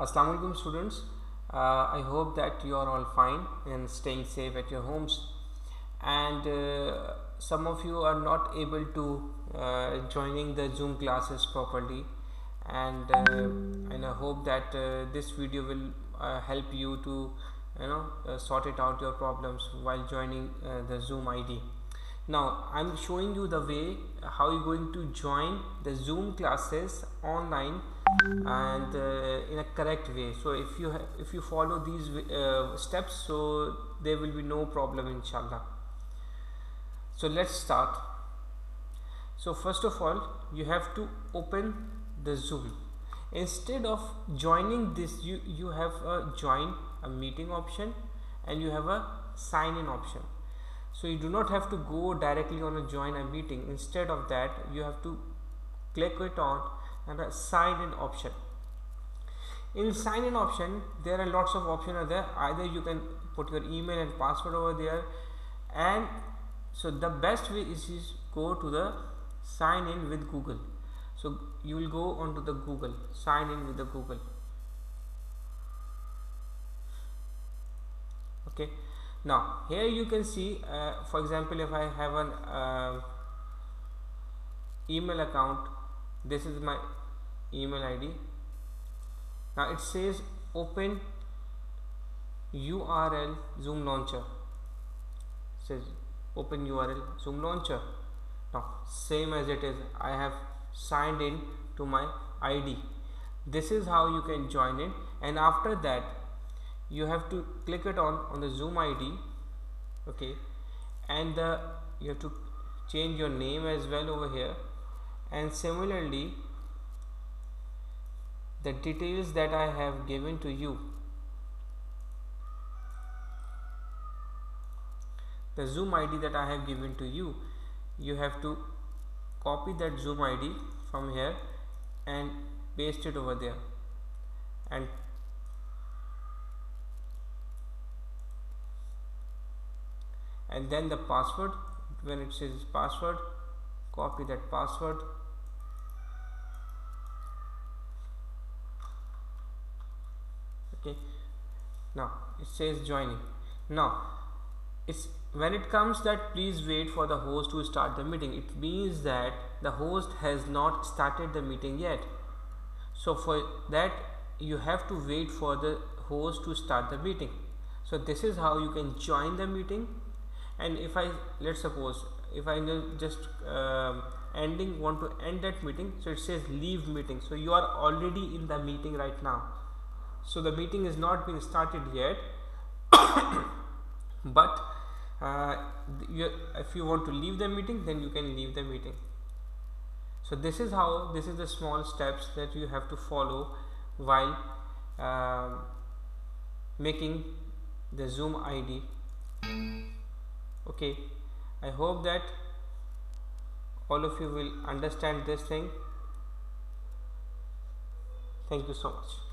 Assalamu alaikum students. I hope that you are all fine and staying safe at your homes, and some of you are not able to joining the Zoom classes properly, and I hope that this video will help you to sort it out your problems while joining the Zoom ID. Now I'm showing you the way how you're going to join the Zoom classes online and in a correct way. So if you follow these steps, so there will be no problem, inshallah. So let's start. So first of all, you have to open the Zoom. Instead of joining this, you have a join a meeting option and you have a sign in option. So you do not have to go directly on a join a meeting. Instead of that, you have to click it on and a sign in option. In sign in option, there are lots of options are there. Either you can put your email and password over there, and so the best way is go to the sign in with Google. So you will go onto the Google, sign in with the Google. Okay, now here you can see for example, if I have an email account, this is my email ID. Now it says open URL Zoom launcher. It says open URL Zoom launcher. Now same as it is, I have signed in to my ID. This is how you can join in, and after that you have to click it on the Zoom ID. Okay, and you have to change your name as well over here, and similarly the details that I have given to you, the Zoom ID that I have given to you, you have to copy that Zoom ID from here and paste it over there, and then the password, when it says password, copy that password. Okay, now it says joining. Now it's when it comes that please wait for the host to start the meeting, it means that the host has not started the meeting yet. So for that you have to wait for the host to start the meeting. So this is how you can join the meeting. And if I, let's suppose if I just want to end that meeting, so it says leave meeting. So you are already in the meeting right now. So the meeting is not being started yet, but if you want to leave the meeting, then you can leave the meeting. So this is the small steps that you have to follow while making the Zoom ID. Okay, I hope that all of you will understand this thing. Thank you so much.